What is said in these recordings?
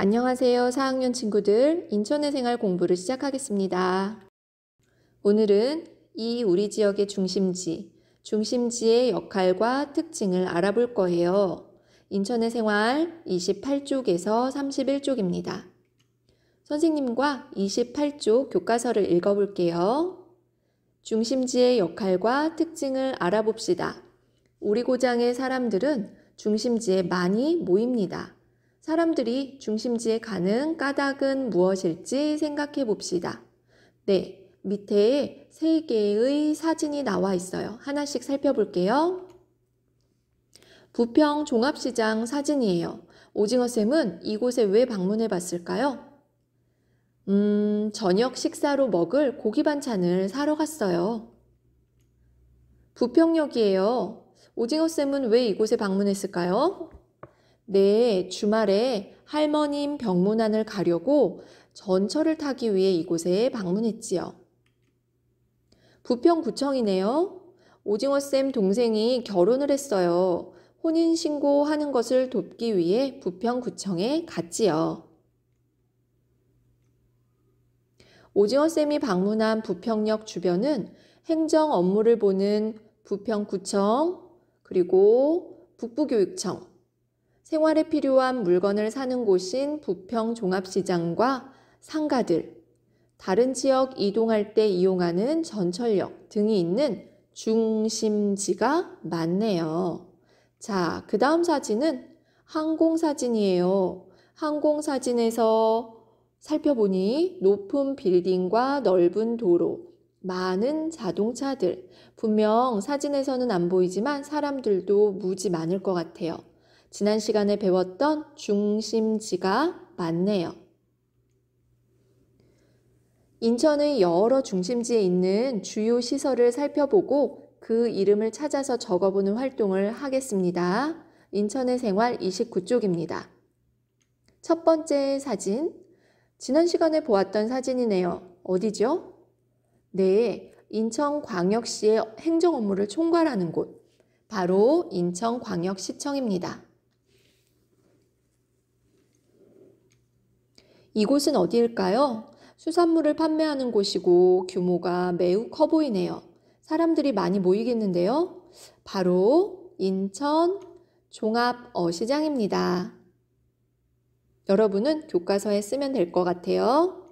안녕하세요, 4학년 친구들. 인천의 생활 공부를 시작하겠습니다. 오늘은 이 우리 지역의 중심지의 역할과 특징을 알아볼 거예요. 인천의 생활 28쪽에서 31쪽입니다. 선생님과 28쪽 교과서를 읽어볼게요. 중심지의 역할과 특징을 알아봅시다. 우리 고장의 사람들은 중심지에 많이 모입니다. 사람들이 중심지에 가는 까닭은 무엇일지 생각해 봅시다. 네, 밑에 3개의 사진이 나와 있어요. 하나씩 살펴볼게요. 부평 종합시장 사진이에요. 오징어쌤은 이곳에 왜 방문해 봤을까요? 저녁 식사로 먹을 고기 반찬을 사러 갔어요. 부평역이에요. 오징어쌤은 왜 이곳에 방문했을까요? 네, 주말에 할머님 병문안을 가려고 전철을 타기 위해 이곳에 방문했지요. 부평구청이네요. 오징어쌤 동생이 결혼을 했어요. 혼인신고하는 것을 돕기 위해 부평구청에 갔지요. 오징어쌤이 방문한 부평역 주변은 행정 업무를 보는 부평구청, 그리고 북부교육청, 생활에 필요한 물건을 사는 곳인 부평종합시장과 상가들, 다른 지역 이동할 때 이용하는 전철역 등이 있는 중심지가 많네요. 자, 그 다음 사진은 항공사진이에요. 항공사진에서 살펴보니 높은 빌딩과 넓은 도로, 많은 자동차들, 분명 사진에서는 안 보이지만 사람들도 무지 많을 것 같아요. 지난 시간에 배웠던 중심지가 많네요. 인천의 여러 중심지에 있는 주요 시설을 살펴보고 그 이름을 찾아서 적어보는 활동을 하겠습니다. 인천의 생활 29쪽입니다. 첫 번째 사진, 지난 시간에 보았던 사진이네요. 어디죠? 네, 인천광역시의 행정 업무를 총괄하는 곳, 바로 인천광역시청입니다. 이곳은 어디일까요? 수산물을 판매하는 곳이고 규모가 매우 커 보이네요. 사람들이 많이 모이겠는데요. 바로 인천 종합어시장입니다. 여러분은 교과서에 쓰면 될 것 같아요.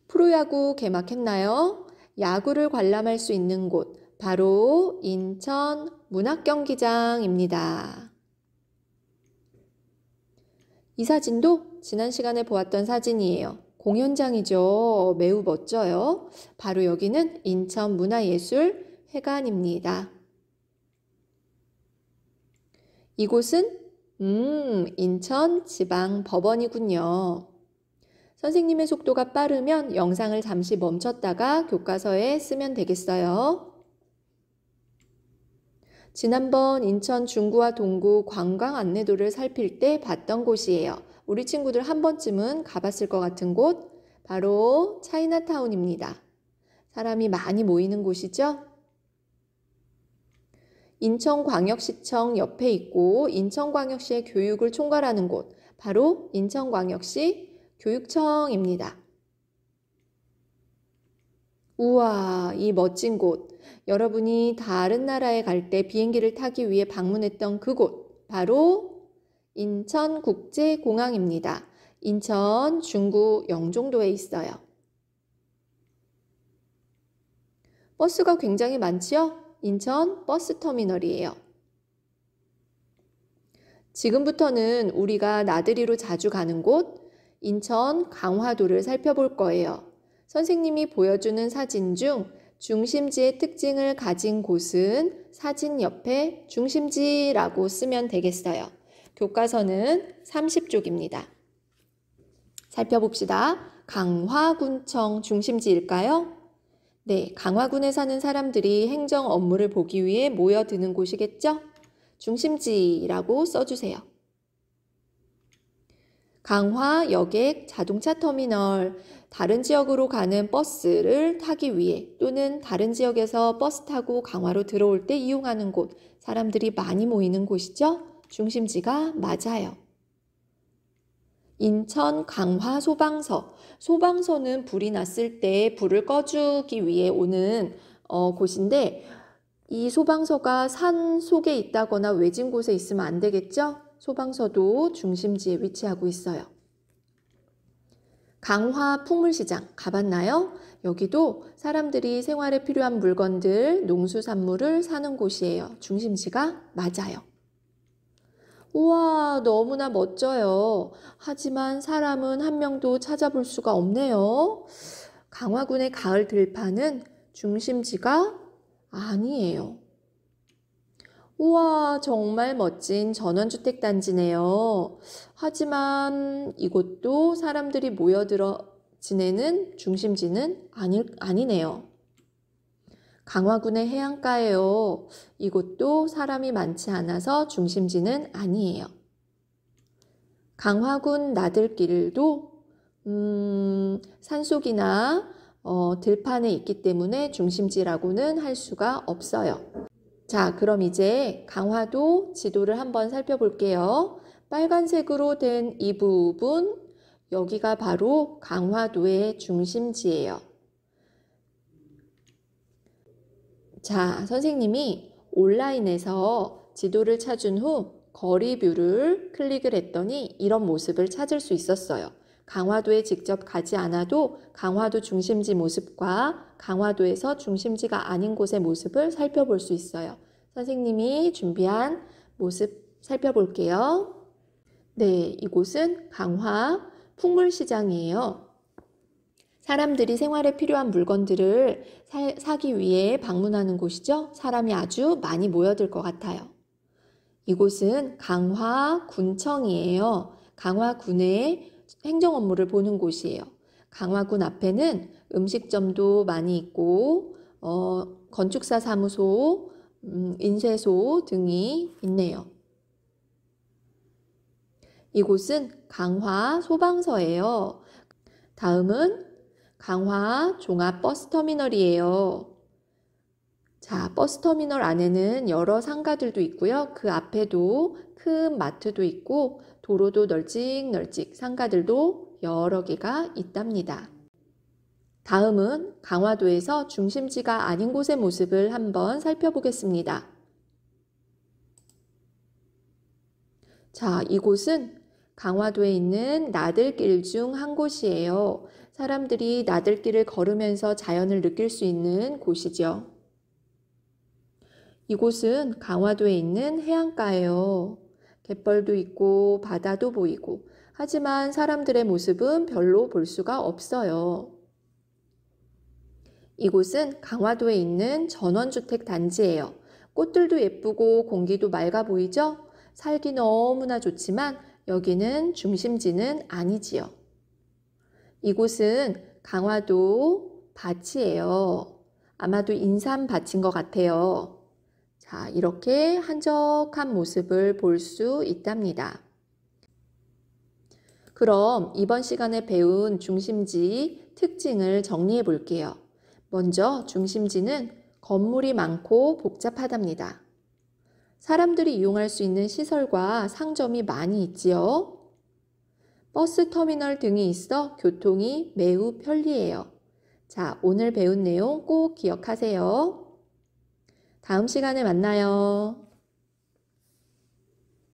프로야구 개막했나요? 야구를 관람할 수 있는 곳, 바로 인천 문학경기장입니다. 이 사진도 지난 시간에 보았던 사진이에요. 공연장이죠. 매우 멋져요. 바로 여기는 인천문화예술회관입니다. 이곳은 인천지방법원이군요. 선생님의 속도가 빠르면 영상을 잠시 멈췄다가 교과서에 쓰면 되겠어요. 지난번 인천 중구와 동구 관광 안내도를 살필 때 봤던 곳이에요. 우리 친구들 한 번쯤은 가봤을 것 같은 곳, 바로 차이나타운입니다. 사람이 많이 모이는 곳이죠? 인천광역시청 옆에 있고 인천광역시의 교육을 총괄하는 곳, 바로 인천광역시 교육청입니다. 우와, 이 멋진 곳. 여러분이 다른 나라에 갈 때 비행기를 타기 위해 방문했던 그곳, 바로 인천국제공항입니다. 인천 중구 영종도에 있어요. 버스가 굉장히 많지요? 인천 버스터미널이에요. 지금부터는 우리가 나들이로 자주 가는 곳, 인천 강화도를 살펴볼 거예요. 선생님이 보여주는 사진 중 중심지의 특징을 가진 곳은 사진 옆에 중심지라고 쓰면 되겠어요. 교과서는 30쪽입니다. 살펴봅시다. 강화군청 중심지일까요? 네, 강화군에 사는 사람들이 행정 업무를 보기 위해 모여드는 곳이겠죠? 중심지라고 써주세요. 강화 여객 자동차 터미널, 다른 지역으로 가는 버스를 타기 위해 또는 다른 지역에서 버스 타고 강화로 들어올 때 이용하는 곳, 사람들이 많이 모이는 곳이죠? 중심지가 맞아요. 인천 강화 소방서. 소방서는 불이 났을 때 불을 꺼주기 위해 오는 곳인데 이 소방서가 산 속에 있다거나 외진 곳에 있으면 안 되겠죠? 소방서도 중심지에 위치하고 있어요. 강화 풍물시장 가봤나요? 여기도 사람들이 생활에 필요한 물건들, 농수산물을 사는 곳이에요. 중심지가 맞아요. 우와, 너무나 멋져요. 하지만 사람은 한 명도 찾아볼 수가 없네요. 강화군의 가을 들판은 중심지가 아니에요. 우와, 정말 멋진 전원주택 단지네요. 하지만 이곳도 사람들이 모여들어 지내는 중심지는 아니네요. 강화군의 해안가예요. 이곳도 사람이 많지 않아서 중심지는 아니에요. 강화군 나들길도 산속이나 들판에 있기 때문에 중심지라고는 할 수가 없어요. 자, 그럼 이제 강화도 지도를 한번 살펴볼게요. 빨간색으로 된 이 부분, 여기가 바로 강화도의 중심지예요. 자, 선생님이 온라인에서 지도를 찾은 후 거리뷰를 클릭을 했더니 이런 모습을 찾을 수 있었어요. 강화도에 직접 가지 않아도 강화도 중심지 모습과 강화도에서 중심지가 아닌 곳의 모습을 살펴볼 수 있어요. 선생님이 준비한 모습 살펴볼게요. 네, 이곳은 강화 풍물시장이에요. 사람들이 생활에 필요한 물건들을 사기 위해 방문하는 곳이죠. 사람이 아주 많이 모여들 것 같아요. 이곳은 강화군청이에요. 강화군의 행정 업무를 보는 곳이에요. 강화군 앞에는 음식점도 많이 있고 건축사 사무소, 인쇄소 등이 있네요. 이곳은 강화 소방서예요. 다음은 강화 종합버스터미널이에요. 자, 버스터미널 안에는 여러 상가들도 있고요. 그 앞에도 큰 마트도 있고 도로도 널찍널찍 상가들도 여러 개가 있답니다. 다음은 강화도에서 중심지가 아닌 곳의 모습을 한번 살펴보겠습니다. 자, 이곳은 강화도에 있는 나들길 중 한 곳이에요. 사람들이 나들길을 걸으면서 자연을 느낄 수 있는 곳이죠. 이곳은 강화도에 있는 해안가예요. 갯벌도 있고 바다도 보이고 하지만 사람들의 모습은 별로 볼 수가 없어요. 이곳은 강화도에 있는 전원주택 단지예요. 꽃들도 예쁘고 공기도 맑아 보이죠? 살기 너무나 좋지만 여기는 중심지는 아니지요. 이곳은 강화도 밭이에요. 아마도 인삼밭인 것 같아요. 자, 이렇게 한적한 모습을 볼 수 있답니다. 그럼 이번 시간에 배운 중심지 특징을 정리해 볼게요. 먼저 중심지는 건물이 많고 복잡하답니다. 사람들이 이용할 수 있는 시설과 상점이 많이 있지요. 버스 터미널 등이 있어 교통이 매우 편리해요. 자, 오늘 배운 내용 꼭 기억하세요. 다음 시간에 만나요.